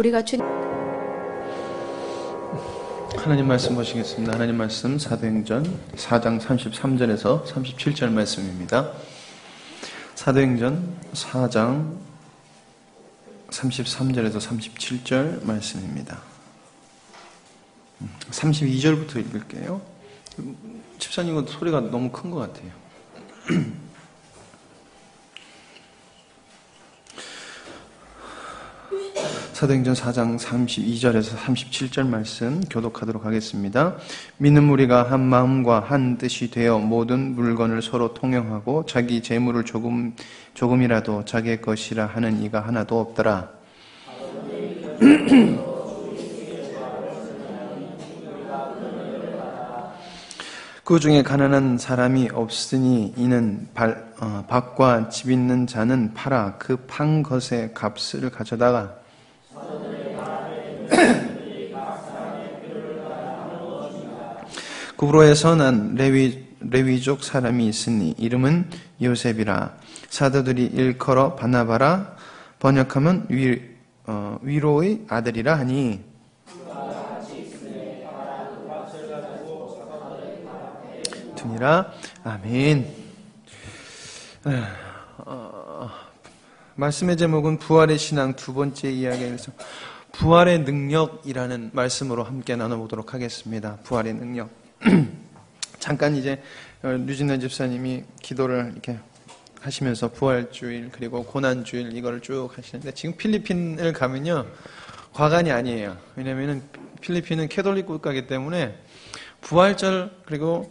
우리가 주님 하나님 말씀 보시겠습니다. 하나님 말씀 사도행전 4장 33절에서 37절 말씀입니다. 사도행전 4장 33절에서 37절 말씀입니다. 32절부터 읽을게요. 집사님 소리가 너무 큰 것 같아요. 사도행전 4장 32절에서 37절 말씀 교독하도록 하겠습니다. 믿는 무리가 한 마음과 한 뜻이 되어 모든 물건을 서로 통용하고 자기 재물을 조금이라도 자기의 것이라 하는 이가 하나도 없더라. 그 중에 가난한 사람이 없으니 이는 밭과 집 있는 자는 팔아 그 판 것의 값을 가져다가 구브로에 선한 레위족 사람이 있으니 이름은 요셉이라. 사도들이 일컬어 바나바라 번역하면 위로의 아들이라 하니 두니라. 아멘. 말씀의 제목은 부활의 신앙 두 번째 이야기에서 부활의 능력이라는 말씀으로 함께 나눠보도록 하겠습니다. 부활의 능력. 잠깐 이제 류진원 집사님이 기도를 이렇게 하시면서 부활주일 그리고 고난주일 이거를 쭉 하시는데 지금 필리핀을 가면요 과간이 아니에요. 왜냐면은 필리핀은 캐톨릭 국가이기 때문에 부활절 그리고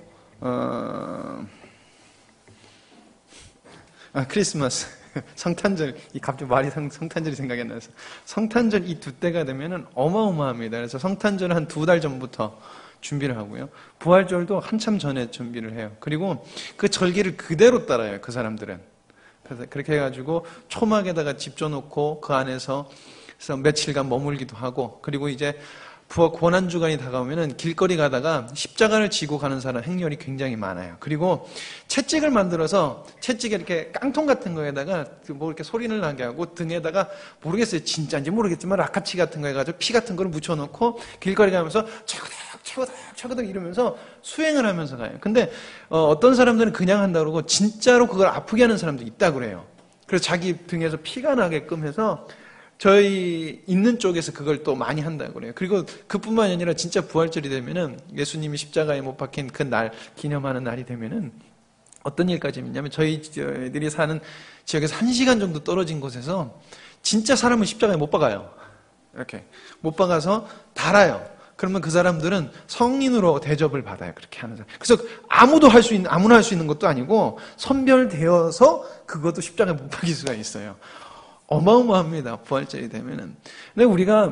크리스마스 성탄절, 갑자기 말이 성탄절이 생각이 나서 성탄절 이 두 때가 되면은 어마어마합니다. 그래서 성탄절은 한 2달 전부터 준비를 하고요. 부활절도 한참 전에 준비를 해요. 그리고 그 절기를 그대로 따라요. 그 사람들은. 그래서 그렇게 해가지고 초막에다가 집 져놓고 그 안에서 며칠간 머물기도 하고 그리고 이제 고난주간이 다가오면은 길거리 가다가 십자가를 지고 가는 사람 행렬이 굉장히 많아요. 그리고 채찍을 만들어서 채찍에 이렇게 깡통 같은 거에다가 뭐 이렇게 소리를 나게 하고 등에다가 모르겠어요. 진짜인지 모르겠지만 라카치 같은 거 해가지고 피 같은 거를 묻혀놓고 길거리 가면서 차고닥 이러면서 수행을 하면서 가요. 근데 어떤 사람들은 그냥 한다고 그러고 진짜로 그걸 아프게 하는 사람도 있다고 그래요. 그래서 자기 등에서 피가 나게끔 해서 저희 있는 쪽에서 그걸 또 많이 한다고 그래요. 그리고 그뿐만이 아니라 진짜 부활절이 되면은 예수님이 십자가에 못 박힌 그 날 기념하는 날이 되면은 어떤 일까지 있냐면 저희들이 사는 지역에서 1시간 정도 떨어진 곳에서 진짜 사람은 십자가에 못 박아요. 이렇게 못 박아서 달아요. 그러면 그 사람들은 성인으로 대접을 받아요. 그렇게 하는 사람. 그래서 아무나 할 수 있는 것도 아니고 선별되어서 그것도 십자가에 못 박일 수가 있어요. 어마어마합니다. 부활절이 되면은. 근데 우리가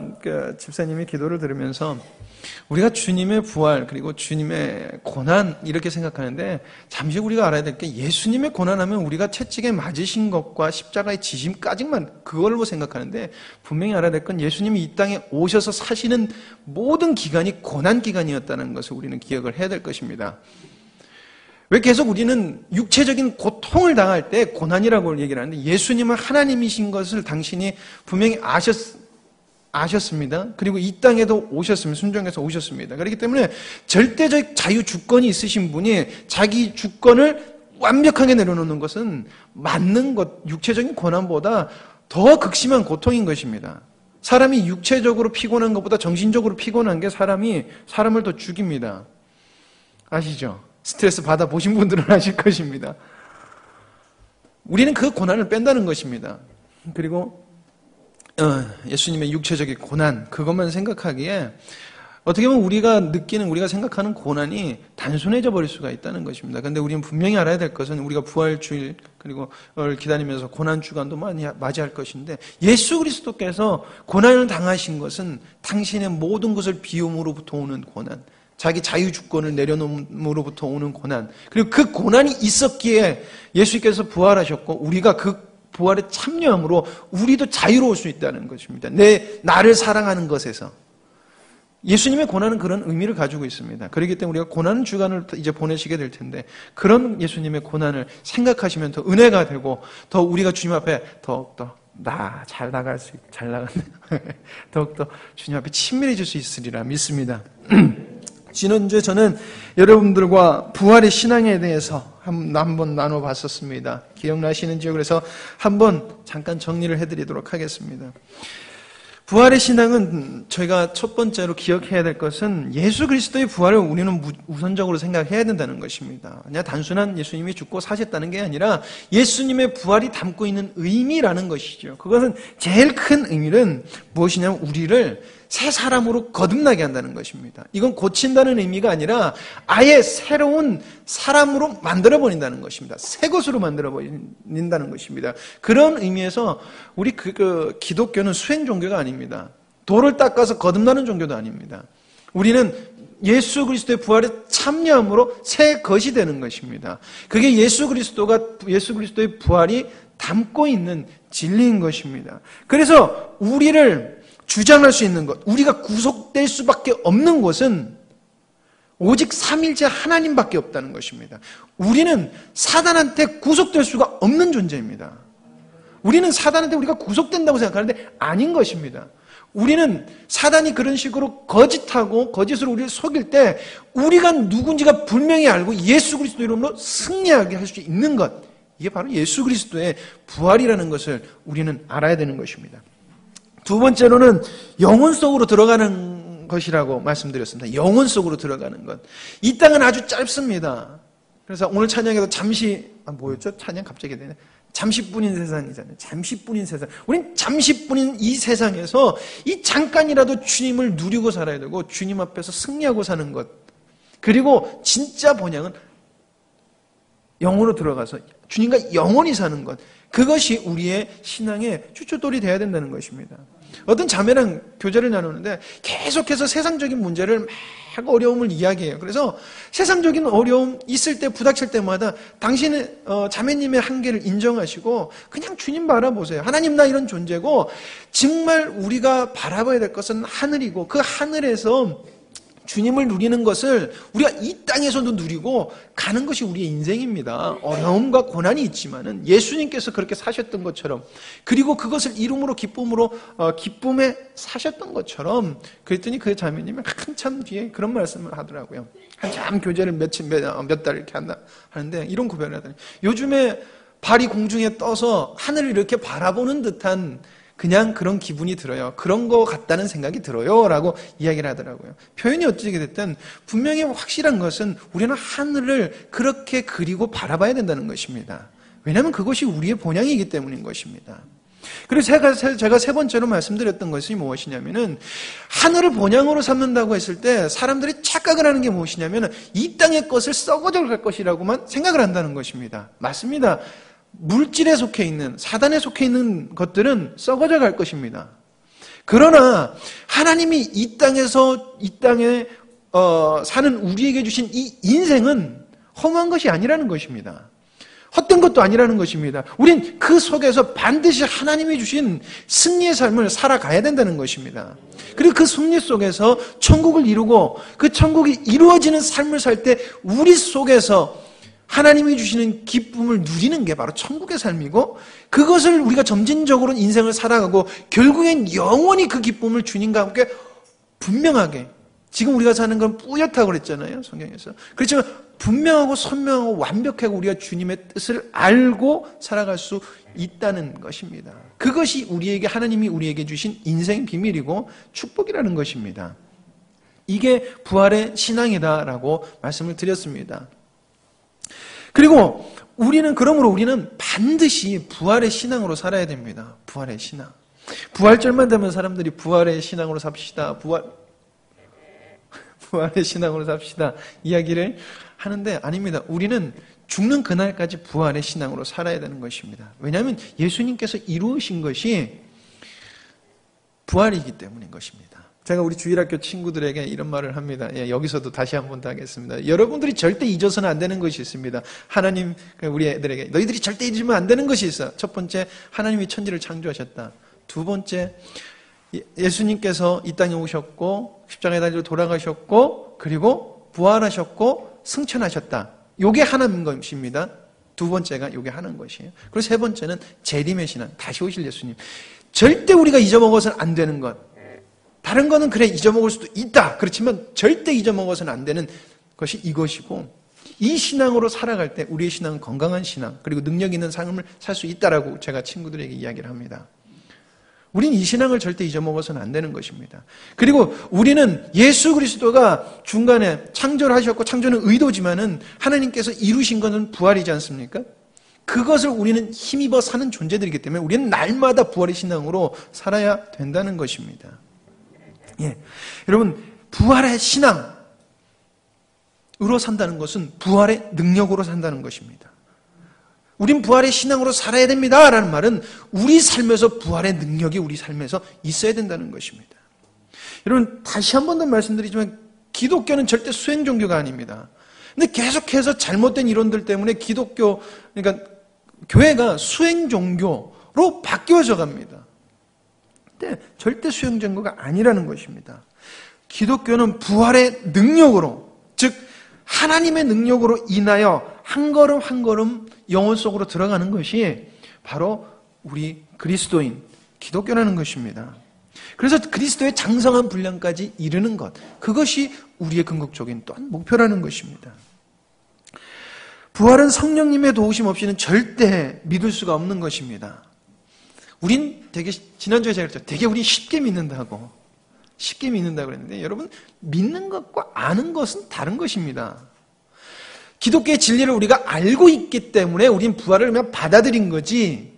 집사님이 기도를 들으면서 우리가 주님의 부활 그리고 주님의 고난 이렇게 생각하는데 잠시 우리가 알아야 될 게 예수님의 고난하면 우리가 채찍에 맞으신 것과 십자가의 지심까지만 그걸로 생각하는데 분명히 알아야 될 건 예수님이 이 땅에 오셔서 사시는 모든 기간이 고난 기간이었다는 것을 우리는 기억을 해야 될 것입니다. 왜 계속 우리는 육체적인 고통을 당할 때 고난이라고 얘기를 하는데 예수님은 하나님이신 것을 당신이 분명히 아셨습니다. 그리고 이 땅에도 오셨습니다. 순종해서 오셨습니다. 그렇기 때문에 절대적 자유 주권이 있으신 분이 자기 주권을 완벽하게 내려놓는 것은 맞는 것, 육체적인 고난보다 더 극심한 고통인 것입니다. 사람이 육체적으로 피곤한 것보다 정신적으로 피곤한 게 사람을 더 죽입니다. 아시죠? 스트레스 받아보신 분들은 아실 것입니다. 우리는 그 고난을 뺀다는 것입니다. 그리고 예수님의 육체적인 고난 그것만 생각하기에 어떻게 보면 우리가 생각하는 고난이 단순해져 버릴 수가 있다는 것입니다. 그런데 우리는 분명히 알아야 될 것은 우리가 부활주일 그리고 기다리면서 고난주간도 많이 맞이할 것인데 예수 그리스도께서 고난을 당하신 것은 당신의 모든 것을 비움으로부터 오는 고난 자기 자유주권을 내려놓음으로부터 오는 고난 그리고 그 고난이 있었기에 예수께서 부활하셨고 우리가 그 부활에 참여함으로 우리도 자유로울 수 있다는 것입니다. 나를 사랑하는 것에서 예수님의 고난은 그런 의미를 가지고 있습니다. 그렇기 때문에 우리가 고난 주간을 이제 보내시게 될 텐데 그런 예수님의 고난을 생각하시면 더 은혜가 되고 더 우리가 주님 앞에 더욱더 잘 나갔네. 더욱더 주님 앞에 친밀해질 수 있으리라 믿습니다. 지난주에 저는 여러분들과 부활의 신앙에 대해서 한번 나눠봤었습니다. 기억나시는지요? 그래서 한번 잠깐 정리를 해드리도록 하겠습니다. 부활의 신앙은 저희가 첫 번째로 기억해야 될 것은 예수 그리스도의 부활을 우리는 우선적으로 생각해야 된다는 것입니다. 그냥 단순한 예수님이 죽고 사셨다는 게 아니라 예수님의 부활이 담고 있는 의미라는 것이죠. 그것은 제일 큰 의미는 무엇이냐면 우리를 새 사람으로 거듭나게 한다는 것입니다. 이건 고친다는 의미가 아니라 아예 새로운 사람으로 만들어버린다는 것입니다. 새 것으로 만들어버린다는 것입니다. 그런 의미에서 우리 기독교는 수행 종교가 아닙니다. 돌을 닦아서 거듭나는 종교도 아닙니다. 우리는 예수 그리스도의 부활에 참여함으로 새 것이 되는 것입니다. 그게 예수 그리스도의 부활이 담고 있는 진리인 것입니다. 그래서 우리를 주장할 수 있는 것, 우리가 구속될 수밖에 없는 것은 오직 삼일째 하나님밖에 없다는 것입니다. 우리는 사단한테 구속될 수가 없는 존재입니다. 우리는 사단한테 우리가 구속된다고 생각하는데 아닌 것입니다. 우리는 사단이 그런 식으로 거짓으로 우리를 속일 때 우리가 누군지가 분명히 알고 예수 그리스도 이름으로 승리하게 할 수 있는 것, 이게 바로 예수 그리스도의 부활이라는 것을 우리는 알아야 되는 것입니다. 두 번째로는 영혼 속으로 들어가는 것이라고 말씀드렸습니다. 영혼 속으로 들어가는 것. 이 땅은 아주 짧습니다. 그래서 오늘 찬양에도 뭐였죠? 찬양 갑자기 되네. 잠시뿐인 세상이잖아요. 잠시뿐인 세상. 우린 잠시뿐인 이 세상에서 이 잠깐이라도 주님을 누리고 살아야 되고 주님 앞에서 승리하고 사는 것. 그리고 진짜 번영은 영으로 들어가서 주님과 영원히 사는 것. 그것이 우리의 신앙의 주춧돌이 되어야 된다는 것입니다. 어떤 자매랑 교제를 나누는데 계속해서 세상적인 문제를 막 어려움을 이야기해요. 그래서 세상적인 어려움 있을 때 부닥칠 때마다 당신의 자매님의 한계를 인정하시고 그냥 주님 바라보세요. 하나님 나 이런 존재고 정말 우리가 바라봐야 될 것은 하늘이고 그 하늘에서 주님을 누리는 것을 우리가 이 땅에서도 누리고 가는 것이 우리의 인생입니다. 어려움과 고난이 있지만은 예수님께서 그렇게 사셨던 것처럼 그리고 그것을 이름으로 기쁨에 사셨던 것처럼 그랬더니 그 자매님이 한참 뒤에 그런 말씀을 하더라고요. 한참 교제를 몇 달 이렇게 하는데 이런 고백을 하더니 요즘에 발이 공중에 떠서 하늘을 이렇게 바라보는 듯한 그냥 그런 기분이 들어요. 그런 거 같다는 생각이 들어요. 라고 이야기를 하더라고요. 표현이 어찌게 됐든 분명히 확실한 것은 우리는 하늘을 그렇게 그리고 바라봐야 된다는 것입니다. 왜냐하면 그것이 우리의 본향이기 때문인 것입니다. 그리고 제가 세 번째로 말씀드렸던 것이 무엇이냐면은 하늘을 본향으로 삼는다고 했을 때 사람들이 착각을 하는 게 무엇이냐면은 이 땅의 것을 썩어져 갈 것이라고만 생각을 한다는 것입니다. 맞습니다. 물질에 속해 있는, 사단에 속해 있는 것들은 썩어져 갈 것입니다. 그러나 하나님이 이 땅에 사는 우리에게 주신 이 인생은 허무한 것이 아니라는 것입니다. 헛된 것도 아니라는 것입니다. 우린 그 속에서 반드시 하나님이 주신 승리의 삶을 살아가야 된다는 것입니다. 그리고 그 승리 속에서 천국을 이루고 그 천국이 이루어지는 삶을 살 때 우리 속에서 하나님이 주시는 기쁨을 누리는 게 바로 천국의 삶이고 그것을 우리가 점진적으로 인생을 살아가고 결국엔 영원히 그 기쁨을 주님과 함께 분명하게 지금 우리가 사는 건 뿌옇다고 그랬잖아요. 성경에서. 그렇지만 분명하고 선명하고 완벽하고 우리가 주님의 뜻을 알고 살아갈 수 있다는 것입니다. 그것이 하나님이 우리에게 주신 인생 비밀이고 축복이라는 것입니다. 이게 부활의 신앙이다라고 말씀을 드렸습니다. 그리고 그러므로 우리는 반드시 부활의 신앙으로 살아야 됩니다. 부활의 신앙. 부활절만 되면 사람들이 부활의 신앙으로 삽시다. 부활의 신앙으로 삽시다. 이야기를 하는데 아닙니다. 우리는 죽는 그날까지 부활의 신앙으로 살아야 되는 것입니다. 왜냐하면 예수님께서 이루신 것이 부활이기 때문인 것입니다. 제가 우리 주일학교 친구들에게 이런 말을 합니다. 여기서도 다시 한 번 더 하겠습니다. 여러분들이 절대 잊어서는 안 되는 것이 있습니다. 하나님, 우리 애들에게 너희들이 절대 잊으면 안 되는 것이 있어. 첫 번째, 하나님이 천지를 창조하셨다. 두 번째, 예수님께서 이 땅에 오셨고 십자가에 달려 돌아가셨고 그리고 부활하셨고 승천하셨다. 이게 하나인 것입니다. 두 번째가 요게 하는 것이에요. 그리고 세 번째는 재림의 신앙, 다시 오실 예수님. 절대 우리가 잊어먹어서는 안 되는 것. 다른 거는 그래 잊어먹을 수도 있다. 그렇지만 절대 잊어먹어서는 안 되는 것이 이것이고, 이 신앙으로 살아갈 때 우리의 신앙은 건강한 신앙, 그리고 능력 있는 삶을 살 수 있다라고 제가 친구들에게 이야기를 합니다. 우린 이 신앙을 절대 잊어먹어서는 안 되는 것입니다. 그리고 우리는 예수 그리스도가 중간에 창조를 하셨고, 창조는 의도지만은 하나님께서 이루신 것은 부활이지 않습니까? 그것을 우리는 힘입어 사는 존재들이기 때문에 우리는 날마다 부활의 신앙으로 살아야 된다는 것입니다. 예. 여러분, 부활의 신앙으로 산다는 것은 부활의 능력으로 산다는 것입니다. 우린 부활의 신앙으로 살아야 됩니다 라는 말은 우리 삶에서 부활의 능력이 우리 삶에서 있어야 된다는 것입니다. 여러분, 다시 한 번 더 말씀드리지만 기독교는 절대 수행 종교가 아닙니다. 근데 계속해서 잘못된 이론들 때문에 기독교, 그러니까 교회가 수행 종교로 바뀌어져 갑니다. 근데 절대 수행 종교가 아니라는 것입니다. 기독교는 부활의 능력으로, 즉 하나님의 능력으로 인하여 한 걸음 한 걸음 영혼 속으로 들어가는 것이 바로 우리 그리스도인, 기독교라는 것입니다. 그래서 그리스도의 장성한 분량까지 이르는 것, 그것이 우리의 궁극적인 또한 목표라는 것입니다. 부활은 성령님의 도우심 없이는 절대 믿을 수가 없는 것입니다. 우린 되게, 지난주에 제가 그랬죠. 되게 우리 쉽게 믿는다고 그랬는데, 여러분, 믿는 것과 아는 것은 다른 것입니다. 기독교의 진리를 우리가 알고 있기 때문에 우린 부활을 그냥 받아들인 거지,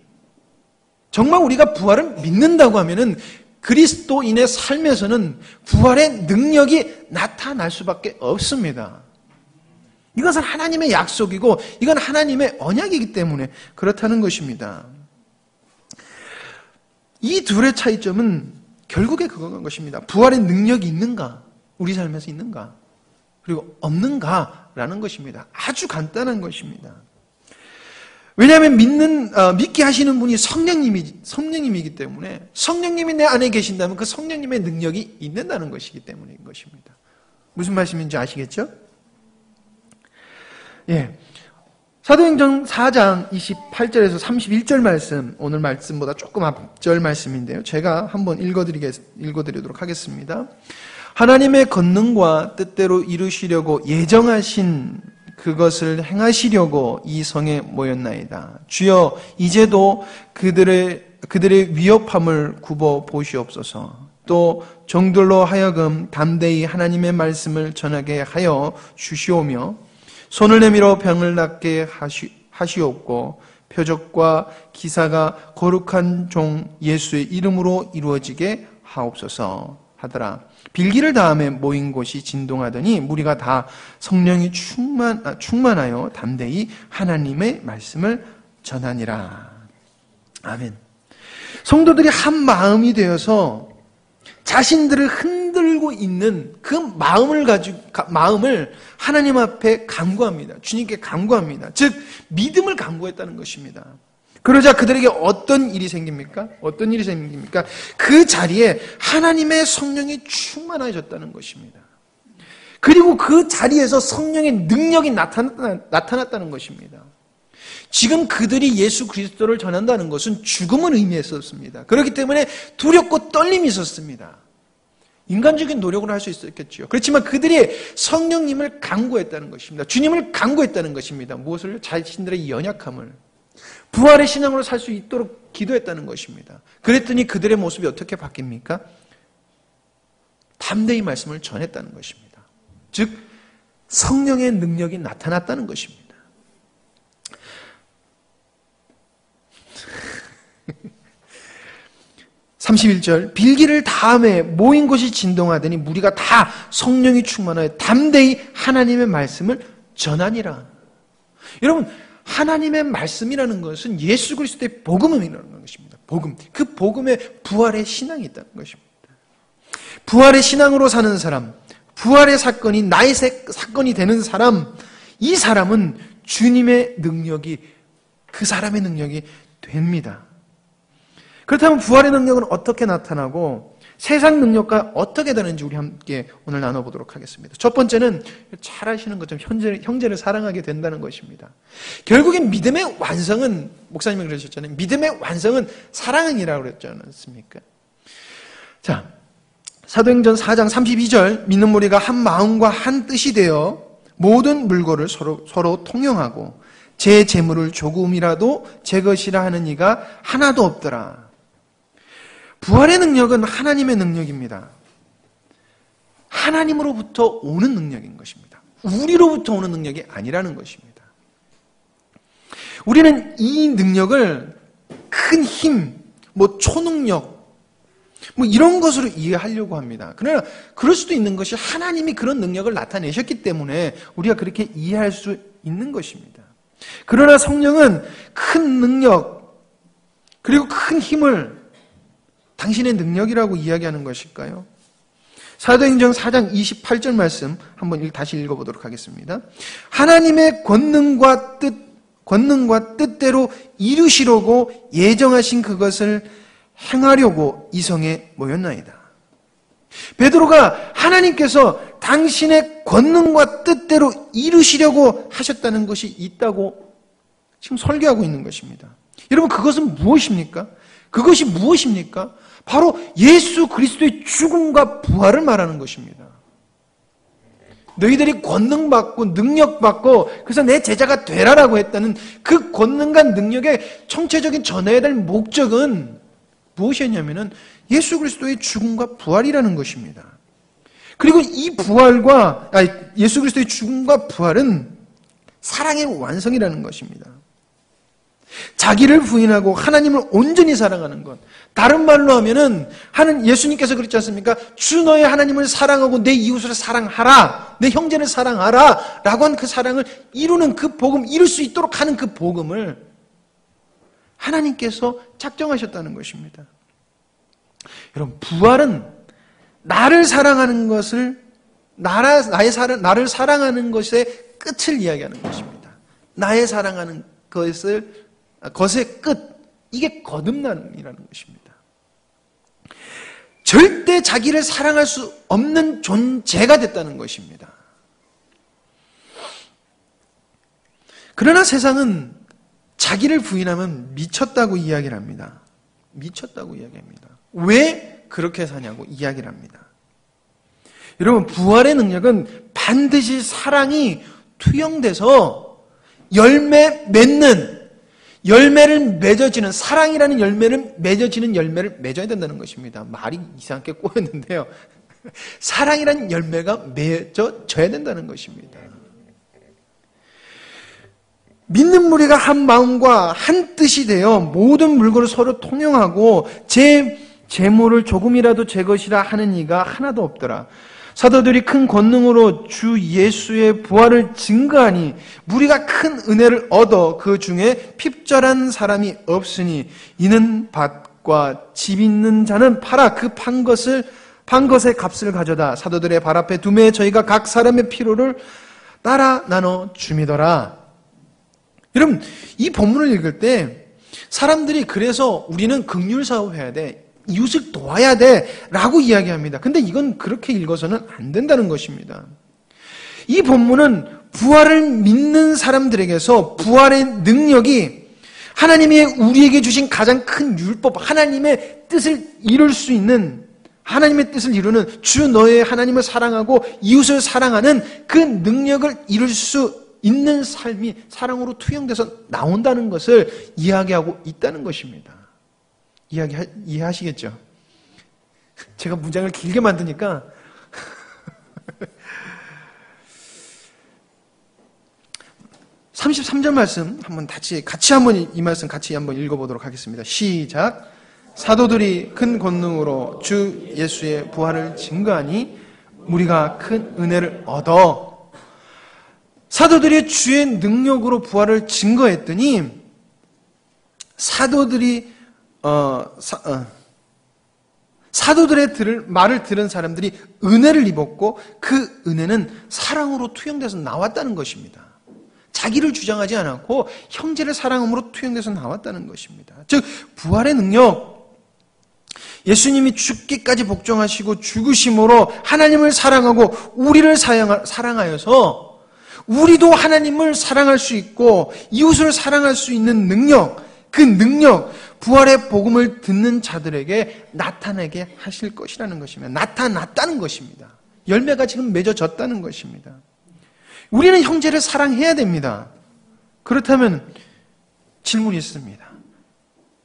정말 우리가 부활을 믿는다고 하면은 그리스도인의 삶에서는 부활의 능력이 나타날 수밖에 없습니다. 이것은 하나님의 약속이고 이건 하나님의 언약이기 때문에 그렇다는 것입니다. 이 둘의 차이점은 결국에 그건 것입니다. 부활의 능력이 있는가? 우리 삶에서 있는가? 그리고 없는가라는 것입니다. 아주 간단한 것입니다. 왜냐하면 믿게 하시는 분이 성령님이기 때문에, 성령님이 내 안에 계신다면 그 성령님의 능력이 있는다는 것이기 때문인 것입니다. 무슨 말씀인지 아시겠죠? 예. 사도행전 4장 28절에서 31절 말씀, 오늘 말씀보다 조금 앞절 말씀인데요. 제가 한번 읽어드리도록 하겠습니다. 하나님의 권능과 뜻대로 이루시려고 예정하신 그것을 행하시려고 이 성에 모였나이다. 주여, 이제도 그들의 위협함을 굽어 보시옵소서. 또 종들로 하여금 담대히 하나님의 말씀을 전하게 하여 주시오며, 손을 내밀어 병을 낫게 하시옵고, 표적과 기사가 거룩한 종 예수의 이름으로 이루어지게 하옵소서 하더라. 빌기를 다음에 모인 곳이 진동하더니 무리가 다 성령이 충만하여 담대히 하나님의 말씀을 전하니라. 아멘. 성도들이 한 마음이 되어서 자신들을 흔들고 있는 그 마음을 하나님 앞에 간구합니다. 주님께 간구합니다. 즉 믿음을 간구했다는 것입니다. 그러자 그들에게 어떤 일이 생깁니까? 그 자리에 하나님의 성령이 충만해졌다는 것입니다. 그리고 그 자리에서 성령의 능력이 나타났다는 것입니다. 지금 그들이 예수 그리스도를 전한다는 것은 죽음을 의미했었습니다. 그렇기 때문에 두렵고 떨림이 있었습니다. 인간적인 노력으로 할 수 있었겠죠. 그렇지만 그들이 성령님을 간구했다는 것입니다. 주님을 간구했다는 것입니다. 무엇을? 자신들의 연약함을. 부활의 신앙으로 살 수 있도록 기도했다는 것입니다. 그랬더니 그들의 모습이 어떻게 바뀝니까? 담대히 말씀을 전했다는 것입니다. 즉 성령의 능력이 나타났다는 것입니다. 31절, 빌기를 다음에 모인 곳이 진동하더니 무리가 다 성령이 충만하여 담대히 하나님의 말씀을 전하니라. 여러분, 하나님의 말씀이라는 것은 예수 그리스도의 복음이라는 것입니다. 복음. 그 복음에 부활의 신앙이 있다는 것입니다. 부활의 신앙으로 사는 사람, 부활의 사건이 나의 사건이 되는 사람, 이 사람은 주님의 능력이, 그 사람의 능력이 됩니다. 그렇다면 부활의 능력은 어떻게 나타나고 세상 능력과 어떻게 다른지 우리 함께 오늘 나눠보도록 하겠습니다. 첫 번째는 잘 아시는 것처럼 형제를 사랑하게 된다는 것입니다. 결국엔 믿음의 완성은, 목사님이 그러셨잖아요. 믿음의 완성은 사랑이라고 그랬지 않습니까? 자, 사도행전 4장 32절, 믿는 무리가 한 마음과 한 뜻이 되어 모든 물건을 서로 통용하고 제 재물을 조금이라도 제 것이라 하는 이가 하나도 없더라. 부활의 능력은 하나님의 능력입니다. 하나님으로부터 오는 능력인 것입니다. 우리로부터 오는 능력이 아니라는 것입니다. 우리는 이 능력을 큰 힘, 초능력, 이런 것으로 이해하려고 합니다. 그러나 그럴 수도 있는 것이 하나님이 그런 능력을 나타내셨기 때문에 우리가 그렇게 이해할 수 있는 것입니다. 그러나 성령은 큰 능력, 그리고 큰 힘을 당신의 능력이라고 이야기하는 것일까요? 사도행전 4장 28절 말씀 한번 다시 읽어보도록 하겠습니다. 하나님의 권능과 뜻대로 이루시려고 예정하신 그것을 행하려고 이성에 모였나이다. 베드로가 하나님께서 당신의 권능과 뜻대로 이루시려고 하셨다는 것이 있다고 지금 설교하고 있는 것입니다. 여러분, 그것은 무엇입니까? 그것이 무엇입니까? 바로 예수 그리스도의 죽음과 부활을 말하는 것입니다. 너희들이 권능받고 능력받고 그래서 내 제자가 되라라고 했다는 그 권능과 능력의 총체적인 전해야 될 목적은 무엇이었냐면은 예수 그리스도의 죽음과 부활이라는 것입니다. 그리고 이 예수 그리스도의 죽음과 부활은 사랑의 완성이라는 것입니다. 자기를 부인하고 하나님을 온전히 사랑하는 것. 다른 말로 하면은 예수님께서 그랬지 않습니까? 주 너의 하나님을 사랑하고 내 이웃을 사랑하라. 내 형제를 사랑하라. 라고 한 그 사랑을 이루는 그 복음, 이룰 수 있도록 하는 그 복음을 하나님께서 작정하셨다는 것입니다. 여러분, 부활은 나를 사랑하는 것을, 나를 사랑하는 것의 끝을 이야기하는 것입니다. 나의 사랑하는 것의 끝, 이게 거듭남이라는 것입니다. 절대 자기를 사랑할 수 없는 존재가 됐다는 것입니다. 그러나 세상은 자기를 부인하면 미쳤다고 이야기를 합니다. 미쳤다고 이야기합니다. 왜 그렇게 사냐고 이야기를 합니다. 여러분, 부활의 능력은 반드시 사랑이 투영돼서 열매를 맺어지는, 사랑이라는 열매를 맺어지는 열매를 맺어야 된다는 것입니다. 말이 이상하게 꼬였는데요. 사랑이라는 열매가 맺어져야 된다는 것입니다. 믿는 무리가 한 마음과 한 뜻이 되어 모든 물건을 서로 통용하고 제 재물을 조금이라도 제 것이라 하는 이가 하나도 없더라. 사도들이 큰 권능으로 주 예수의 부활을 증거하니 무리가 큰 은혜를 얻어 그 중에 핍절한 사람이 없으니 이는 밭과 집 있는 자는 팔아 그 판 것의 값을 가져다 사도들의 발 앞에 두매 저희가 각 사람의 필요를 따라 나눠 줌이더라. 여러분, 이 본문을 읽을 때 사람들이 그래서 우리는 긍휼 사업해야 돼, 이웃을 도와야 돼 라고 이야기합니다. 근데 이건 그렇게 읽어서는 안 된다는 것입니다. 이 본문은 부활을 믿는 사람들에게서 부활의 능력이 하나님이 우리에게 주신 가장 큰 율법, 하나님의 뜻을 이룰 수 있는, 하나님의 뜻을 이루는 주 너의 하나님을 사랑하고 이웃을 사랑하는 그 능력을 이룰 수 있는 삶이 사랑으로 투영돼서 나온다는 것을 이야기하고 있다는 것입니다. 이해하시겠죠? 제가 문장을 길게 만드니까 33절 말씀 한번 같이 한번 이 말씀 같이 한번 읽어보도록 하겠습니다. 시작. 사도들이 큰 권능으로 주 예수의 부활을 증거하니 우리가 큰 은혜를 얻어. 사도들이 주의 능력으로 부활을 증거했더니 사도들의 말을 들은 사람들이 은혜를 입었고 그 은혜는 사랑으로 투영돼서 나왔다는 것입니다. 자기를 주장하지 않았고 형제를 사랑함으로 투영돼서 나왔다는 것입니다. 즉 부활의 능력, 예수님이 죽기까지 복종하시고 죽으심으로 하나님을 사랑하고 우리를 사랑하여서 우리도 하나님을 사랑할 수 있고 이웃을 사랑할 수 있는 능력, 그 능력, 부활의 복음을 듣는 자들에게 나타나게 하실 것이라는 것입니다. 나타났다는 것입니다. 열매가 지금 맺어졌다는 것입니다. 우리는 형제를 사랑해야 됩니다. 그렇다면 질문이 있습니다.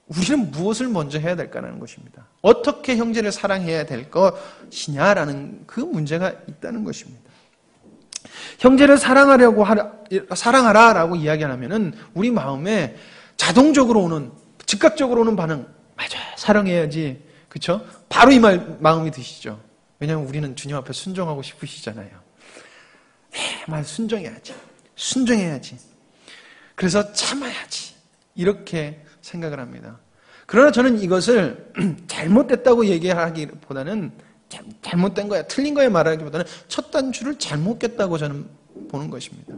우리는 무엇을 먼저 해야 될까라는 것입니다. 어떻게 형제를 사랑해야 될 것이냐라는 그 문제가 있다는 것입니다. 형제를 사랑하라라고 이야기하면은 우리 마음에 자동적으로 오는, 즉각적으로 오는 반응, 맞아요, 사랑해야지, 그렇죠? 바로 이 마음이 드시죠. 왜냐하면 우리는 주님 앞에 순종하고 싶으시잖아요. 네, 순종해야지. 그래서 참아야지. 이렇게 생각을 합니다. 그러나 저는 이것을 잘못됐다고 얘기하기보다는 잘못된 거야, 틀린 거야 말하기보다는 첫 단추를 잘못 꼈다고 저는 보는 것입니다.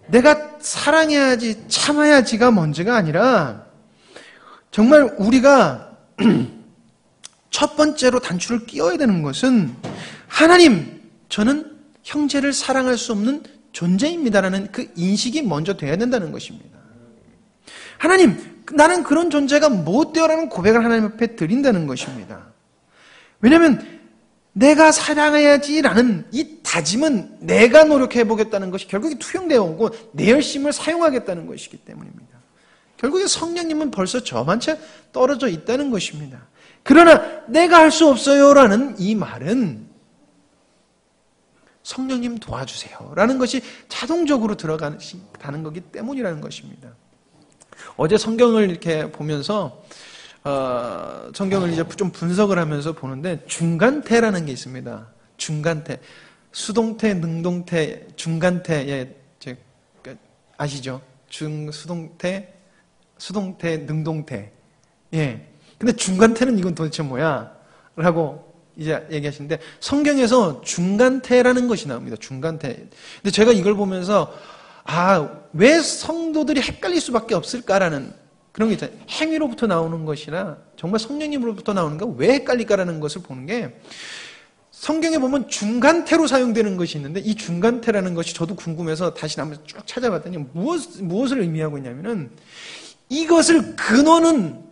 내가 사랑해야지, 참아야지가 먼저가 아니라 정말 우리가 첫 번째로 단추를 끼워야 되는 것은 하나님, 저는 형제를 사랑할 수 없는 존재입니다라는 그 인식이 먼저 돼야 된다는 것입니다. 하나님, 나는 그런 존재가 못 되어라는 고백을 하나님 앞에 드린다는 것입니다. 왜냐하면 내가 사랑해야지라는 이 다짐은 내가 노력해보겠다는 것이 결국에 투영되어 오고 내 열심을 사용하겠다는 것이기 때문입니다. 결국에 성령님은 벌써 저만 채 떨어져 있다는 것입니다. 그러나 내가 할 수 없어요라는 이 말은 성령님 도와주세요라는 것이 자동적으로 들어가는 거기 때문이라는 것입니다. 어제 성경을 이렇게 보면서 성경을 이제 좀 분석을 하면서 보는데 중간태라는 게 있습니다. 중간태, 수동태, 능동태, 중간태, 아시죠? 수동태, 능동태. 예. 근데 중간태는 이건 도대체 뭐야? 라고 이제 얘기하시는데 성경에서 중간태라는 것이 나옵니다. 중간태. 근데 제가 이걸 보면서 왜 성도들이 헷갈릴 수밖에 없을까라는 그런 게 있잖아요. 행위로부터 나오는 것이나 정말 성령님으로부터 나오는 거 왜 헷갈릴까라는 것을 보는 게 성경에 보면 중간태로 사용되는 것이 있는데 이 중간태라는 것이 저도 궁금해서 다시 한번 쭉 찾아봤더니 무엇을 의미하고 있냐면은 이것을 근원은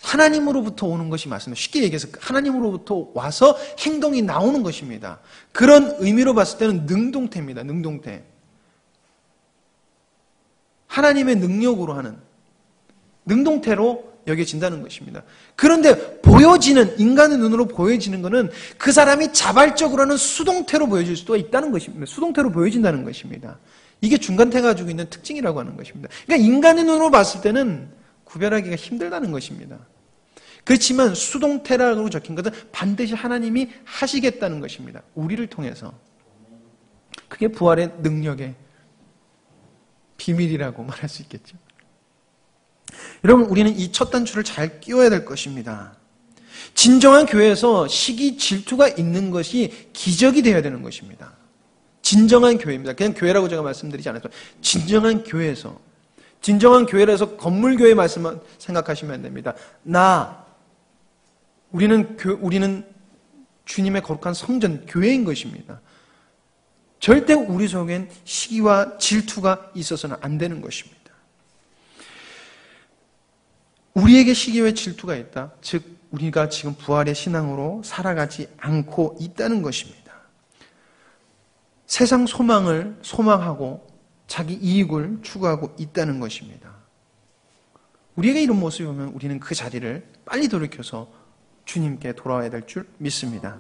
하나님으로부터 오는 것이 맞습니다. 쉽게 얘기해서 하나님으로부터 와서 행동이 나오는 것입니다. 그런 의미로 봤을 때는 능동태입니다. 능동태. 하나님의 능력으로 하는 능동태로 여겨진다는 것입니다. 그런데 보여지는, 인간의 눈으로 보여지는 것은 그 사람이 자발적으로 하는 수동태로 보여질 수도 있다는 것입니다. 수동태로 보여진다는 것입니다. 이게 중간태가 가지고 있는 특징이라고 하는 것입니다. 그러니까 인간의 눈으로 봤을 때는 구별하기가 힘들다는 것입니다. 그렇지만 수동태라고 적힌 것은 반드시 하나님이 하시겠다는 것입니다. 우리를 통해서. 그게 부활의 능력의 비밀이라고 말할 수 있겠죠. 여러분, 우리는 이 첫 단추를 잘 끼워야 될 것입니다. 진정한 교회에서 시기 질투가 있는 것이 기적이 되어야 되는 것입니다. 진정한 교회입니다. 그냥 교회라고 제가 말씀드리지 않았어요. 진정한 교회라서 건물교회 말씀만 생각하시면 안 됩니다. 우리는 주님의 거룩한 성전, 교회인 것입니다. 절대 우리 속엔 시기와 질투가 있어서는 안 되는 것입니다. 우리에게 시기와 질투가 있다. 즉, 우리가 지금 부활의 신앙으로 살아가지 않고 있다는 것입니다. 세상 소망을 소망하고 자기 이익을 추구하고 있다는 것입니다. 우리에게 이런 모습이 오면 우리는 그 자리를 빨리 돌이켜서 주님께 돌아와야 될 줄 믿습니다.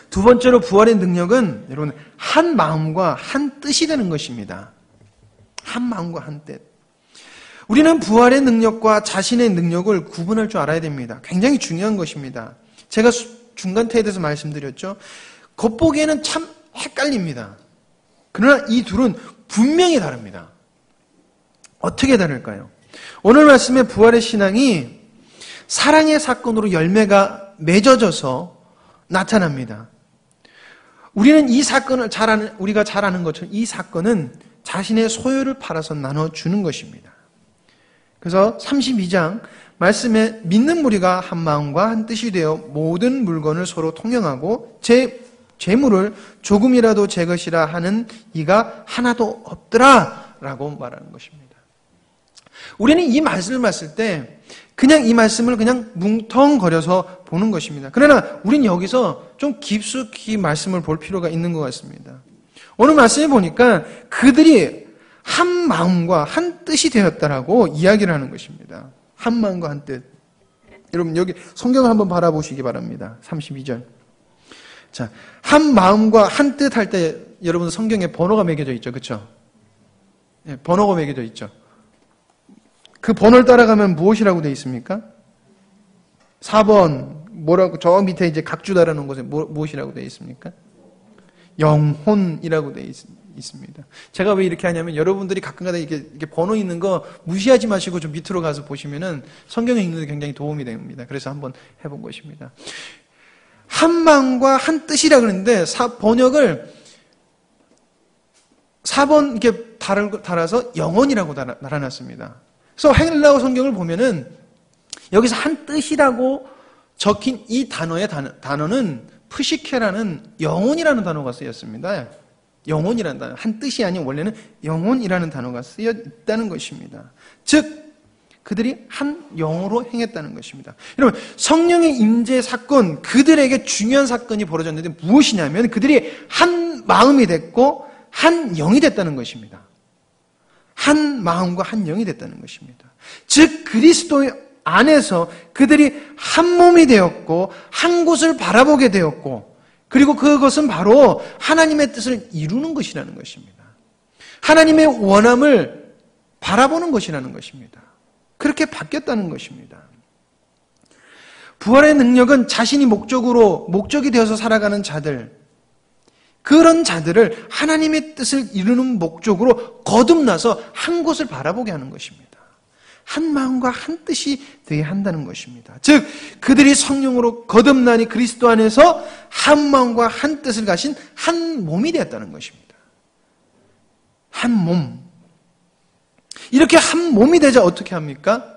두 번째로 부활의 능력은 여러분 한 마음과 한 뜻이 되는 것입니다. 한 마음과 한 뜻. 우리는 부활의 능력과 자신의 능력을 구분할 줄 알아야 됩니다. 굉장히 중요한 것입니다. 제가 중간태에 대해서 말씀드렸죠. 겉보기에는 참 헷갈립니다. 그러나 이 둘은 분명히 다릅니다. 어떻게 다를까요? 오늘 말씀의 부활의 신앙이 사랑의 사건으로 열매가 맺어져서 나타납니다. 우리는 이 사건을 우리가 잘 아는 것처럼 이 사건은 자신의 소유를 팔아서 나눠주는 것입니다. 그래서 32장 말씀에 믿는 무리가 한 마음과 한 뜻이 되어 모든 물건을 서로 통용하고 재물을 조금이라도 제 것이라 하는 이가 하나도 없더라 라고 말하는 것입니다. 우리는 이 말씀을 봤을 때 그냥 이 말씀을 그냥 뭉텅거려서 보는 것입니다. 그러나 우린 여기서 좀 깊숙이 말씀을 볼 필요가 있는 것 같습니다. 오늘 말씀에 보니까 그들이 한 마음과 한 뜻이 되었다라고 이야기를 하는 것입니다. 한 마음과 한 뜻. 여러분 여기 성경을 한번 바라보시기 바랍니다. 32절. 자, 한 마음과 한 뜻 할 때 여러분 성경에 번호가 매겨져 있죠. 그렇죠? 네, 번호가 매겨져 있죠. 그 번호를 따라가면 무엇이라고 되어 있습니까? 4번 뭐라고 저 밑에 이제 각주 달아놓은 곳에 무엇이라고 되어 있습니까? 영혼이라고 되어 있습니다. 제가 왜 이렇게 하냐면 여러분들이 가끔가다 이렇게 번호 있는 거 무시하지 마시고 좀 밑으로 가서 보시면은 성경에 읽는 데 굉장히 도움이 됩니다. 그래서 한번 해본 것입니다. 한 마음과 한 뜻이라 그러는데 번역을 4번 이렇게 달아서 영혼이라고 달아놨습니다. 그래서 헬라어 성경을 보면은 여기서 한 뜻이라고 적힌 이 단어의 단어는 프시케라는 영혼이라는 단어가 쓰였습니다. 영혼이라는 단어, 한 뜻이 아닌 원래는 영혼이라는 단어가 쓰여 있다는 것입니다. 즉 그들이 한 영으로 행했다는 것입니다. 여러분 성령의 임재 사건, 그들에게 중요한 사건이 벌어졌는데 무엇이냐면 그들이 한 마음이 됐고 한 영이 됐다는 것입니다. 한 마음과 한 영이 됐다는 것입니다. 즉 그리스도의 안에서 그들이 한 몸이 되었고 한 곳을 바라보게 되었고 그리고 그것은 바로 하나님의 뜻을 이루는 것이라는 것입니다. 하나님의 원함을 바라보는 것이라는 것입니다. 그렇게 바뀌었다는 것입니다. 부활의 능력은 자신이 목적이 되어서 살아가는 자들, 그런 자들을 하나님의 뜻을 이루는 목적으로 거듭나서 한 곳을 바라보게 하는 것입니다. 한 마음과 한 뜻이 되게 한다는 것입니다. 즉 그들이 성령으로 거듭나니 그리스도 안에서 한 마음과 한 뜻을 가진 한 몸이 되었다는 것입니다. 한 몸. 이렇게 한 몸이 되자 어떻게 합니까?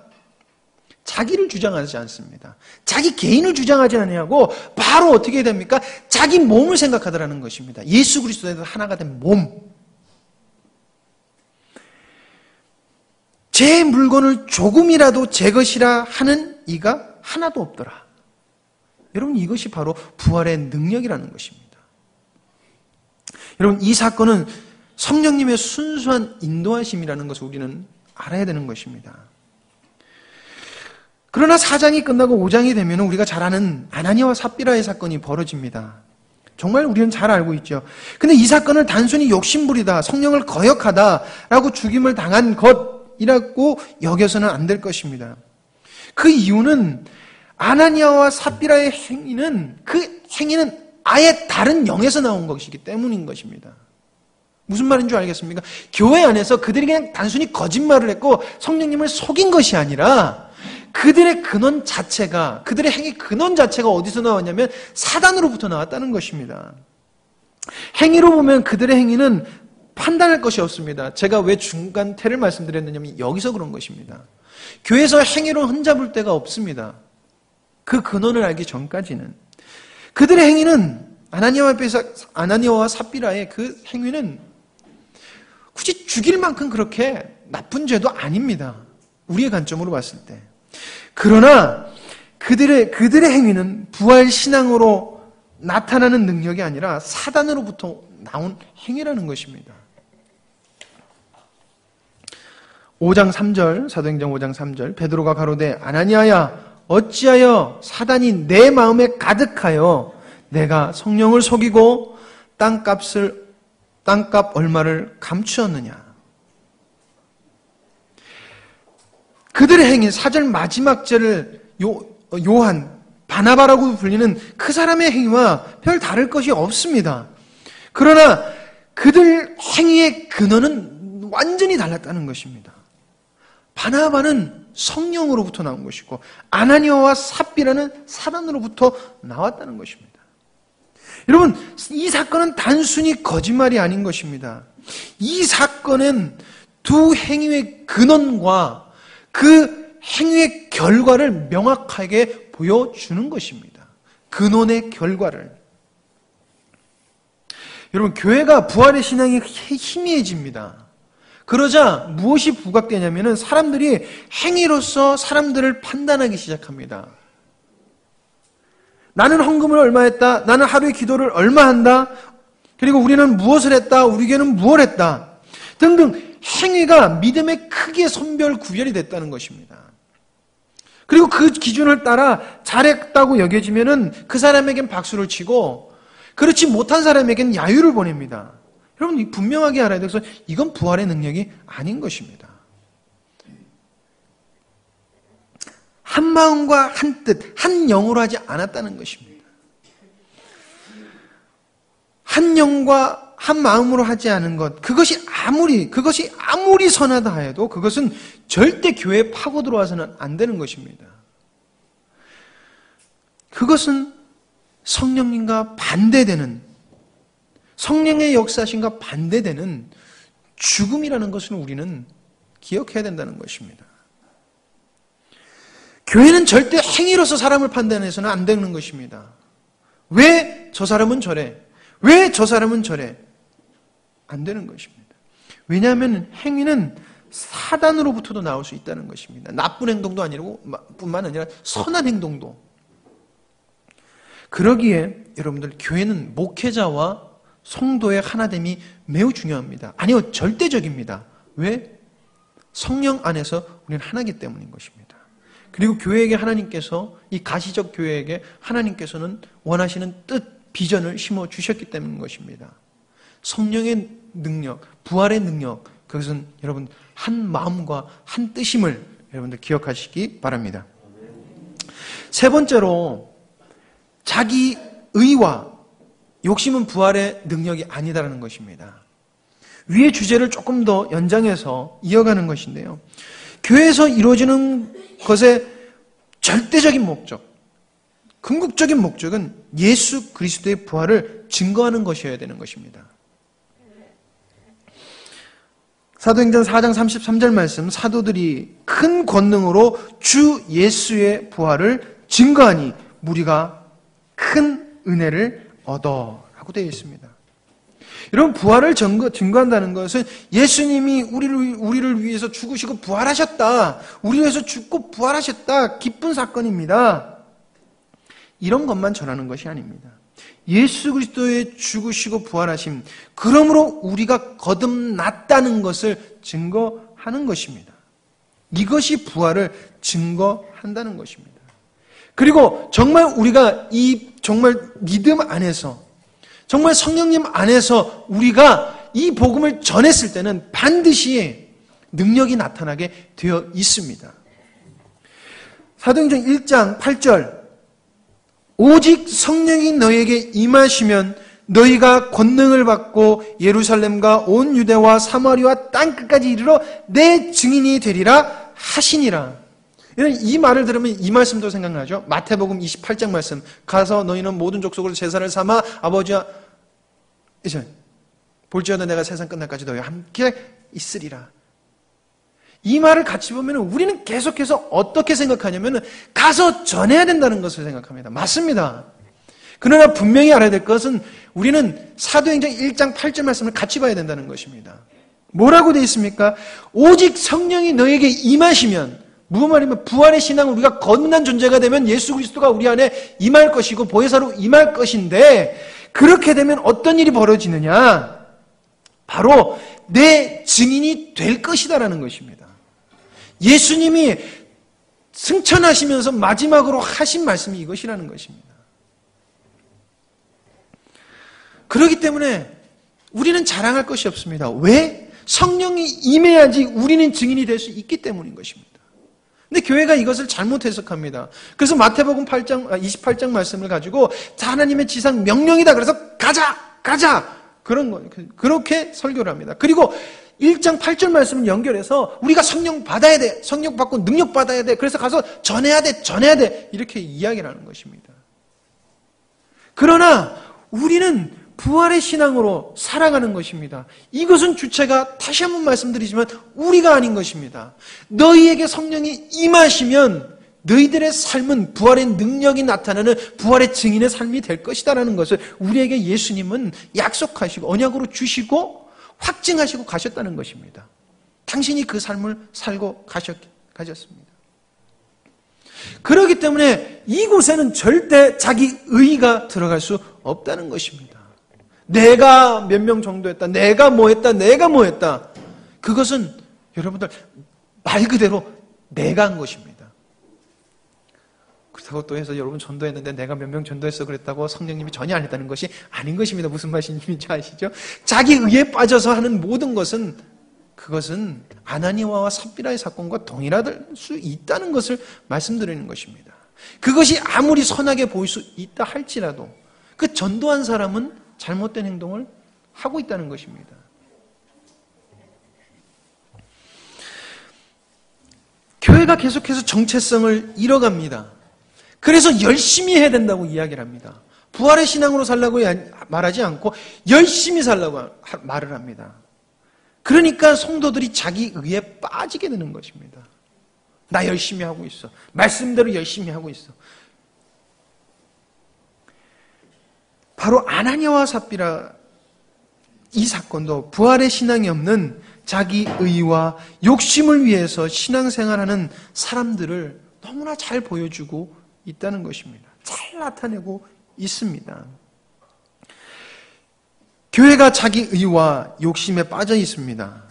자기를 주장하지 않습니다. 자기 개인을 주장하지 않냐고 바로 어떻게 됩니까? 자기 몸을 생각하더라는 것입니다. 예수 그리스도에서 하나가 된 몸. 제 물건을 조금이라도 제 것이라 하는 이가 하나도 없더라. 여러분 이것이 바로 부활의 능력이라는 것입니다. 여러분 이 사건은 성령님의 순수한 인도하심이라는 것을 우리는 알아야 되는 것입니다. 그러나 4장이 끝나고 5장이 되면 우리가 잘 아는 아나니아와 삽비라의 사건이 벌어집니다. 정말 우리는 잘 알고 있죠. 근데 이 사건을 단순히 욕심부리다, 성령을 거역하다라고 죽임을 당한 것이라고 여겨서는 안 될 것입니다. 그 이유는 아나니아와 삽비라의 행위는 아예 다른 영에서 나온 것이기 때문인 것입니다. 무슨 말인 줄 알겠습니까? 교회 안에서 그들이 그냥 단순히 거짓말을 했고 성령님을 속인 것이 아니라 그들의 근원 자체가, 그들의 행위 근원 자체가 어디서 나왔냐면 사단으로부터 나왔다는 것입니다. 행위로 보면 그들의 행위는 판단할 것이 없습니다. 제가 왜 중간태를 말씀드렸느냐면 여기서 그런 것입니다. 교회에서 행위로 흠잡을 데가 없습니다. 그 근원을 알기 전까지는. 그들의 행위는 아나니아와 삽비라의 그 행위는 굳이 죽일 만큼 그렇게 나쁜 죄도 아닙니다. 우리의 관점으로 봤을 때. 그러나 그들의 행위는 부활 신앙으로 나타나는 능력이 아니라 사단으로부터 나온 행위라는 것입니다. 5장 3절, 사도행전 5장 3절, 베드로가 가로되 아나니아야 어찌하여 사단이 내 마음에 가득하여 내가 성령을 속이고 땅값 얼마를 감추었느냐. 그들의 행위, 4절 마지막 절을 요한, 바나바라고 불리는 그 사람의 행위와 별 다를 것이 없습니다. 그러나 그들 행위의 근원은 완전히 달랐다는 것입니다. 바나바는 성령으로부터 나온 것이고 아나니아와 삽비라는 사단으로부터 나왔다는 것입니다. 여러분, 이 사건은 단순히 거짓말이 아닌 것입니다. 이 사건은 두 행위의 근원과 그 행위의 결과를 명확하게 보여주는 것입니다. 근원의 결과를. 여러분, 교회가 부활의 신앙이 희미해집니다. 그러자 무엇이 부각되냐면은 사람들이 행위로서 사람들을 판단하기 시작합니다. 나는 헌금을 얼마 했다. 나는 하루에 기도를 얼마 한다. 그리고 우리는 무엇을 했다. 우리 교회는 무엇을 했다. 등등 행위가 믿음의 크기의 선별 구별이 됐다는 것입니다. 그리고 그 기준을 따라 잘했다고 여겨지면은 그 사람에겐 박수를 치고 그렇지 못한 사람에겐 야유를 보냅니다. 여러분 분명하게 알아야 돼서 이건 부활의 능력이 아닌 것입니다. 한 마음과 한 뜻, 한 영으로 하지 않았다는 것입니다. 한 영과 한 마음으로 하지 않은 것, 그것이 아무리 선하다 해도 그것은 절대 교회에 파고 들어와서는 안 되는 것입니다. 그것은 성령님과 반대되는, 성령의 역사심과 반대되는 죽음이라는 것을 우리는 기억해야 된다는 것입니다. 교회는 절대 행위로서 사람을 판단해서는 안 되는 것입니다. 왜 저 사람은 저래? 왜 저 사람은 저래? 안 되는 것입니다. 왜냐하면 행위는 사단으로부터도 나올 수 있다는 것입니다. 나쁜 행동도 아니고 뿐만 아니라 선한 행동도. 그러기에 여러분들 교회는 목회자와 성도의 하나됨이 매우 중요합니다. 아니요, 절대적입니다. 왜? 성령 안에서 우리는 하나이기 때문인 것입니다. 그리고 교회에게 하나님께서, 이 가시적 교회에게 하나님께서는 원하시는 뜻, 비전을 심어주셨기 때문인 것입니다. 성령의 능력, 부활의 능력, 그것은 여러분 한 마음과 한 뜻임을 여러분들 기억하시기 바랍니다. 세 번째로, 자기 의와 욕심은 부활의 능력이 아니다라는 것입니다. 위의 주제를 조금 더 연장해서 이어가는 것인데요. 교회에서 이루어지는 것의 절대적인 목적, 궁극적인 목적은 예수 그리스도의 부활을 증거하는 것이어야 되는 것입니다. 사도행전 4장 33절 말씀, 사도들이 큰 권능으로 주 예수의 부활을 증거하니 무리가 큰 은혜를 얻어라고 되어 있습니다. 여러분, 부활을 증거한다는 것은 예수님이 우리를 위해서 죽으시고 부활하셨다. 우리를 위해서 죽고 부활하셨다. 기쁜 사건입니다. 이런 것만 전하는 것이 아닙니다. 예수 그리스도의 죽으시고 부활하심, 그러므로 우리가 거듭났다는 것을 증거하는 것입니다. 이것이 부활을 증거한다는 것입니다. 그리고 정말 우리가 정말 믿음 안에서, 정말 성령님 안에서 우리가 이 복음을 전했을 때는 반드시 능력이 나타나게 되어 있습니다. 사도행전 1장 8절, 오직 성령이 너희에게 임하시면 너희가 권능을 받고 예루살렘과 온 유대와 사마리아 땅끝까지 이르러 내 증인이 되리라 하시니라. 이 말을 들으면 이 말씀도 생각나죠. 마태복음 28장 말씀, 가서 너희는 모든 족속으로 제사를 삼아 아버지와 이제 볼지어다 내가 세상 끝날까지 너희와 함께 있으리라. 이 말을 같이 보면 우리는 계속해서 어떻게 생각하냐면 가서 전해야 된다는 것을 생각합니다. 맞습니다. 그러나 분명히 알아야 될 것은 우리는 사도행전 1장 8절 말씀을 같이 봐야 된다는 것입니다. 뭐라고 되어 있습니까? 오직 성령이 너에게 임하시면, 무슨 말이면 부활의 신앙은 우리가 거듭난 존재가 되면 예수 그리스도가 우리 안에 임할 것이고 보혜사로 임할 것인데, 그렇게 되면 어떤 일이 벌어지느냐? 바로 내 증인이 될 것이다라는 것입니다. 예수님이 승천하시면서 마지막으로 하신 말씀이 이것이라는 것입니다. 그렇기 때문에 우리는 자랑할 것이 없습니다. 왜? 성령이 임해야지 우리는 증인이 될 수 있기 때문인 것입니다. 근데 교회가 이것을 잘못 해석합니다. 그래서 마태복음 28장 말씀을 가지고 하나님의 지상 명령이다. 그래서 가자! 그런 거, 그렇게 설교를 합니다. 그리고 1장 8절 말씀을 연결해서 우리가 성령 받아야 돼. 성령 받고 능력 받아야 돼. 그래서 가서 전해야 돼. 이렇게 이야기를 하는 것입니다. 그러나 우리는 부활의 신앙으로 살아가는 것입니다. 이것은 주체가 다시 한번 말씀드리지만 우리가 아닌 것입니다. 너희에게 성령이 임하시면 너희들의 삶은 부활의 능력이 나타나는 부활의 증인의 삶이 될 것이다라는 것을 우리에게 예수님은 약속하시고 언약으로 주시고 확증하시고 가셨다는 것입니다. 당신이 그 삶을 살고 가셨습니다. 그렇기 때문에 이곳에는 절대 자기 의의가 들어갈 수 없다는 것입니다. 내가 몇 명 정도 했다, 내가 뭐 했다. 그것은 여러분들 말 그대로 내가 한 것입니다. 그렇다고 또 해서 여러분 전도했는데 내가 몇 명 전도했어 그랬다고 성령님이 전혀 안 했다는 것이 아닌 것입니다. 무슨 말씀인지 아시죠? 자기 의에 빠져서 하는 모든 것은 그것은 아나니아와 삽비라의 사건과 동일할 수 있다는 것을 말씀드리는 것입니다. 그것이 아무리 선하게 보일 수 있다 할지라도 그 전도한 사람은 잘못된 행동을 하고 있다는 것입니다. 교회가 계속해서 정체성을 잃어갑니다. 그래서 열심히 해야 된다고 이야기를 합니다. 부활의 신앙으로 살라고 말하지 않고 열심히 살라고 말을 합니다. 그러니까 성도들이 자기 의에 빠지게 되는 것입니다. 나 열심히 하고 있어. 말씀대로 열심히 하고 있어. 바로 아나니아와 삽비라 이 사건도 부활의 신앙이 없는 자기 의와 욕심을 위해서 신앙생활하는 사람들을 너무나 잘 보여주고 있다는 것입니다. 잘 나타내고 있습니다. 교회가 자기 의와 욕심에 빠져 있습니다.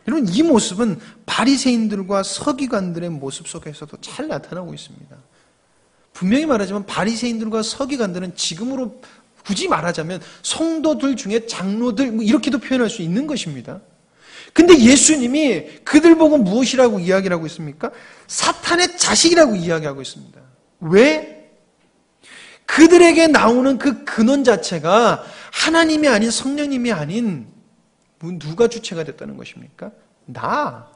여러분, 이 모습은 바리새인들과 서기관들의 모습 속에서도 잘 나타나고 있습니다. 분명히 말하자면 바리새인들과 서기관들은 지금으로 굳이 말하자면 성도들 중에 장로들 이렇게도 표현할 수 있는 것입니다. 근데 예수님이 그들 보고 무엇이라고 이야기를 하고 있습니까? 사탄의 자식이라고 이야기하고 있습니다. 왜? 그들에게 나오는 그 근원 자체가 하나님이 아닌 성령님이 아닌 누가 주체가 됐다는 것입니까? 나.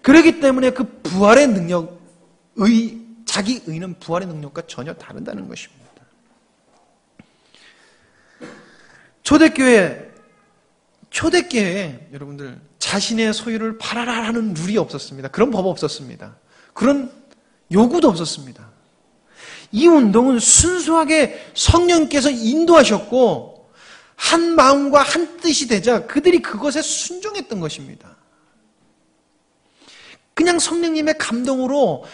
그렇기 때문에 그 부활의 능력, 자기 의는 부활의 능력과 전혀 다르다는 것입니다. 초대교회에 여러분들 자신의 소유를 팔아라 하는 룰이 없었습니다. 그런 법 없었습니다. 그런 요구도 없었습니다. 이 운동은 순수하게 성령께서 인도하셨고 한 마음과 한 뜻이 되자 그들이 그것에 순종했던 것입니다. 그냥 성령님의 감동으로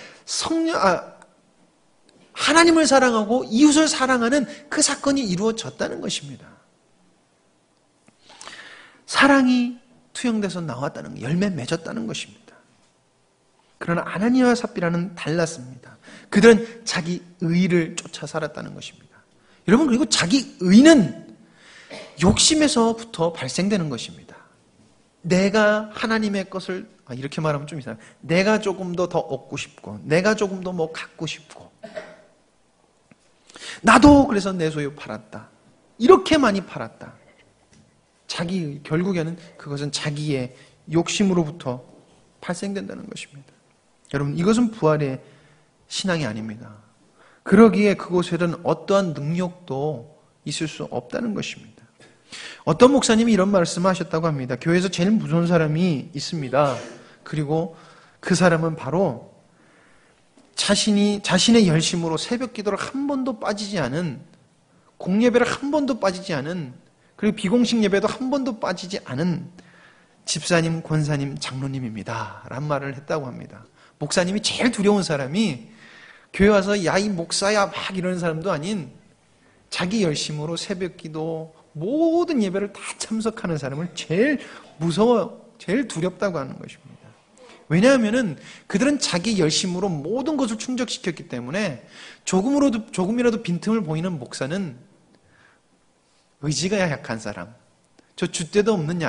하나님을 사랑하고 이웃을 사랑하는 그 사건이 이루어졌다는 것입니다. 사랑이 투영돼서 나왔다는 열매 맺었다는 것입니다. 그러나 아나니아와 삽비라는 달랐습니다. 그들은 자기 의를 쫓아 살았다는 것입니다. 여러분, 그리고 자기 의는 욕심에서부터 발생되는 것입니다. 내가 하나님의 것을 이렇게 말하면 좀 이상해요. 내가 조금 더 얻고 싶고 내가 조금 더 뭐 갖고 싶고 나도 그래서 내 소유 팔았다. 이렇게 많이 팔았다. 결국에는 그것은 자기의 욕심으로부터 발생된다는 것입니다. 여러분, 이것은 부활의 신앙이 아닙니다. 그러기에 그곳에는 어떠한 능력도 있을 수 없다는 것입니다. 어떤 목사님이 이런 말씀을 하셨다고 합니다. 교회에서 제일 무서운 사람이 있습니다. 그리고 그 사람은 바로 자신의 열심으로 새벽 기도를 한 번도 빠지지 않은, 공예배를 한 번도 빠지지 않은, 그리고 비공식 예배도 한 번도 빠지지 않은 집사님, 권사님, 장로님입니다. 라는 말을 했다고 합니다. 목사님이 제일 두려운 사람이 교회 와서 야, 이 목사야 막 이러는 사람도 아닌 자기 열심으로 새벽 기도, 모든 예배를 다 참석하는 사람을 제일 무서워, 제일 두렵다고 하는 것입니다. 왜냐하면은 그들은 자기 열심으로 모든 것을 충족시켰기 때문에 조금이라도 빈틈을 보이는 목사는 의지가 약한 사람, 저 줏대도 없는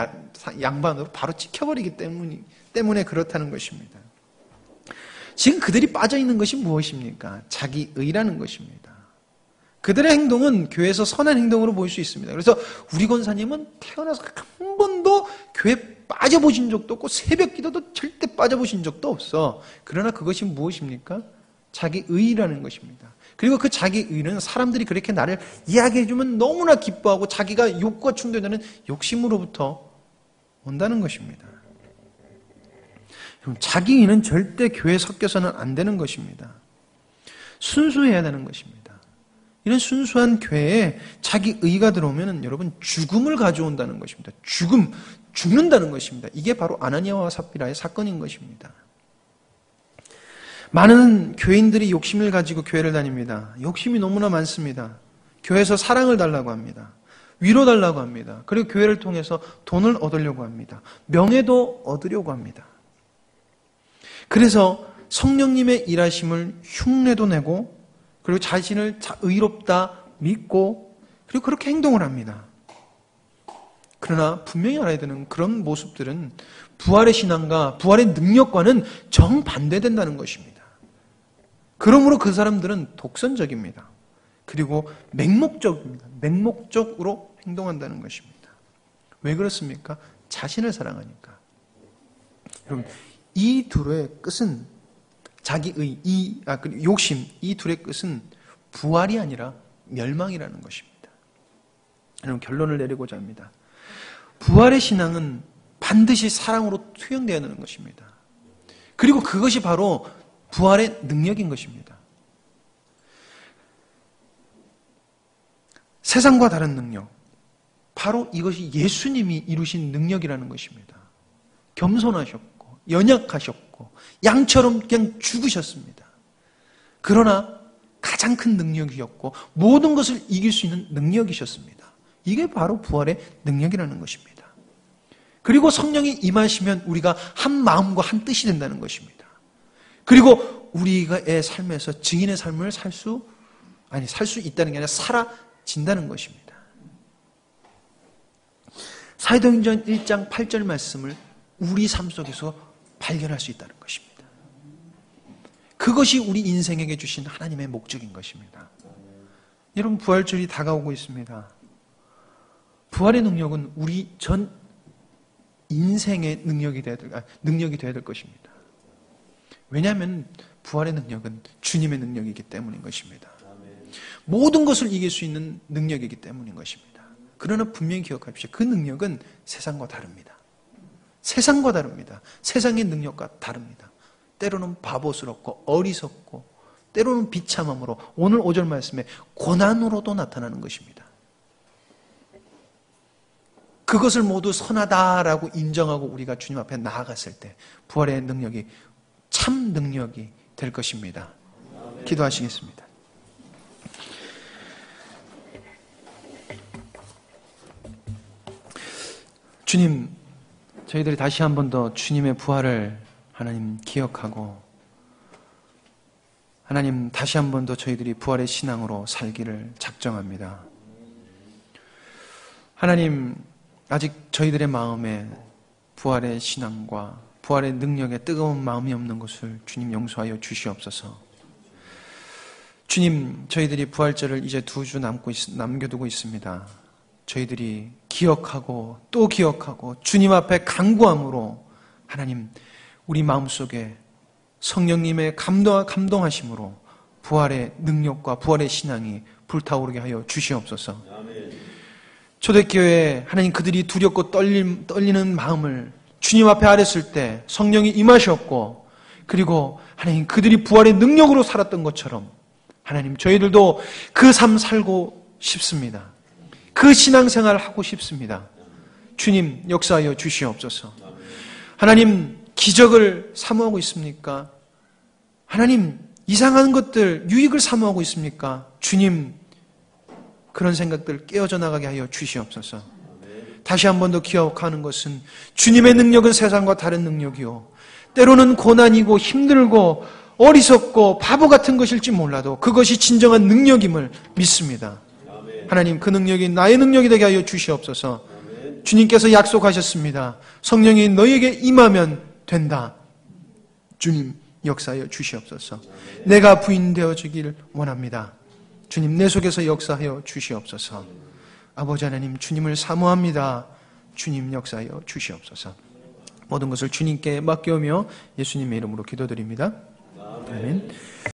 양반으로 바로 찍혀버리기 때문에 그렇다는 것입니다. 지금 그들이 빠져있는 것이 무엇입니까? 자기 의라는 것입니다. 그들의 행동은 교회에서 선한 행동으로 보일 수 있습니다. 그래서 우리 권사님은 태어나서 한 번도 교회에 빠져보신 적도 없고 새벽 기도도 절대 빠져보신 적도 없어. 그러나 그것이 무엇입니까? 자기 의라는 것입니다. 그리고 그 자기 의는 사람들이 그렇게 나를 이야기해주면 너무나 기뻐하고 자기가 욕과 충돌되는 욕심으로부터 온다는 것입니다. 자기 의는 절대 교회에 섞여서는 안 되는 것입니다. 순수해야 되는 것입니다. 이런 순수한 교회에 자기 의가 들어오면 여러분 죽음을 가져온다는 것입니다. 죽는다는 것입니다. 이게 바로 아나니아와 삽비라의 사건인 것입니다. 많은 교인들이 욕심을 가지고 교회를 다닙니다. 욕심이 너무나 많습니다. 교회에서 사랑을 달라고 합니다. 위로 달라고 합니다. 그리고 교회를 통해서 돈을 얻으려고 합니다. 명예도 얻으려고 합니다. 그래서 성령님의 일하심을 흉내도 내고 그리고 자신을 의롭다 믿고 그리고 그렇게 행동을 합니다. 그러나 분명히 알아야 되는 그런 모습들은 부활의 신앙과 부활의 능력과는 정반대된다는 것입니다. 그러므로 그 사람들은 독선적입니다. 그리고 맹목적입니다. 맹목적으로 행동한다는 것입니다. 왜 그렇습니까? 자신을 사랑하니까. 여러분, 이 둘의 끝은 자기의, 욕심, 이 둘의 끝은 부활이 아니라 멸망이라는 것입니다. 여러분, 결론을 내리고자 합니다. 부활의 신앙은 반드시 사랑으로 투영되어야 하는 것입니다. 그리고 그것이 바로 부활의 능력인 것입니다. 세상과 다른 능력, 바로 이것이 예수님이 이루신 능력이라는 것입니다. 겸손하셨고 연약하셨고 양처럼 그냥 죽으셨습니다. 그러나 가장 큰 능력이었고 모든 것을 이길 수 있는 능력이셨습니다. 이게 바로 부활의 능력이라는 것입니다. 그리고 성령이 임하시면 우리가 한 마음과 한 뜻이 된다는 것입니다. 그리고 우리의 삶에서 증인의 삶을 살 수 있다는 게 아니라 살아진다는 것입니다. 사도행전 1장 8절 말씀을 우리 삶 속에서 발견할 수 있다는 것입니다. 그것이 우리 인생에게 주신 하나님의 목적인 것입니다. 여러분, 부활절이 다가오고 있습니다. 부활의 능력은 우리 전 인생의 능력이 되어야 될 것입니다. 왜냐하면 부활의 능력은 주님의 능력이기 때문인 것입니다. 모든 것을 이길 수 있는 능력이기 때문인 것입니다. 그러나 분명히 기억하십시오. 그 능력은 세상과 다릅니다. 세상과 다릅니다. 세상의 능력과 다릅니다. 때로는 바보스럽고 어리석고 때로는 비참함으로 오늘 5절 말씀에 고난으로도 나타나는 것입니다. 그것을 모두 선하다라고 인정하고 우리가 주님 앞에 나아갔을 때 부활의 능력이 참 능력이 될 것입니다. 기도하시겠습니다. 주님, 저희들이 다시 한 번 더 주님의 부활을 하나님 기억하고 하나님 다시 한 번 더 저희들이 부활의 신앙으로 살기를 작정합니다. 하나님, 아직 저희들의 마음에 부활의 신앙과 부활의 능력에 뜨거운 마음이 없는 것을 주님 용서하여 주시옵소서. 주님, 저희들이 부활절을 이제 2주 남겨두고 있습니다. 저희들이 기억하고 또 기억하고 주님 앞에 간구함으로 하나님 우리 마음속에 성령님의 감동하심으로 부활의 능력과 부활의 신앙이 불타오르게 하여 주시옵소서. 초대교회 하나님 그들이 두렵고 떨리는 마음을 주님 앞에 아랬을 때 성령이 임하셨고 그리고 하나님 그들이 부활의 능력으로 살았던 것처럼 하나님 저희들도 그 삶 살고 싶습니다. 그 신앙생활 하고 싶습니다. 주님 역사하여 주시옵소서. 하나님 기적을 사모하고 있습니까? 하나님 이상한 것들 유익을 사모하고 있습니까? 주님 그런 생각들 깨어져 나가게 하여 주시옵소서. 다시 한 번 더 기억하는 것은 주님의 능력은 세상과 다른 능력이요 때로는 고난이고 힘들고 어리석고 바보 같은 것일지 몰라도 그것이 진정한 능력임을 믿습니다. 하나님 그 능력이 나의 능력이 되게 하여 주시옵소서. 주님께서 약속하셨습니다. 성령이 너에게 임하면 된다. 주님 역사하여 주시옵소서. 내가 부인되어 주길 원합니다. 주님 내 속에서 역사하여 주시옵소서. 아버지 하나님 주님을 사모합니다. 주님 역사하여 주시옵소서. 모든 것을 주님께 맡겨오며 예수님의 이름으로 기도드립니다. 아멘.